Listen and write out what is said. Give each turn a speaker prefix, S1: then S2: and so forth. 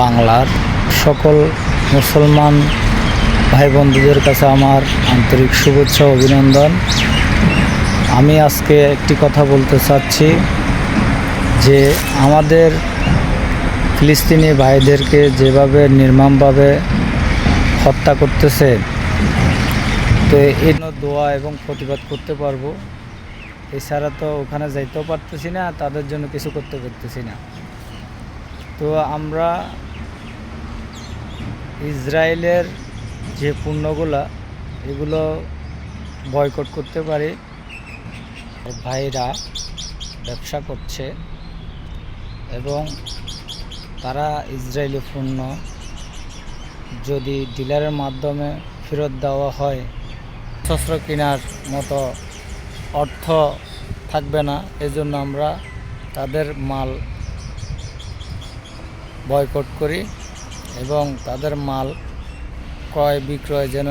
S1: বাংলার সকল মুসলমান ভাই বন্ধুদের কাছে আমার আন্তরিক শুভেচ্ছা ও অভিনন্দন। আমি আজকে একটি কথা বলতে চাচ্ছি যে আমাদের ফিলিস্তিনি ভাইদেরকে যেভাবে নির্মমভাবে হত্যা করতেছে, তো এই দোয়া এবং প্রতিবাদ করতে পারবো, এছাড়া তো ওখানে যাইতেও পারতেছি না, তাদের জন্য কিছু করতে পারতেছি না। তো আমরা ইসরায়েলের যে পণ্যগুলা এগুলো বয়কট করতে পারি। ভাইরা ব্যবসা করছে এবং তারা ইসরায়েলি পণ্য যদি ডিলারের মাধ্যমে ফেরত দেওয়া হয়, শস্ত্র কেনার মতো অর্থ থাকবে না। এজন্য আমরা তাদের মাল বয়কট করি এবং তাদের মাল ক্রয় বিক্রয় যেন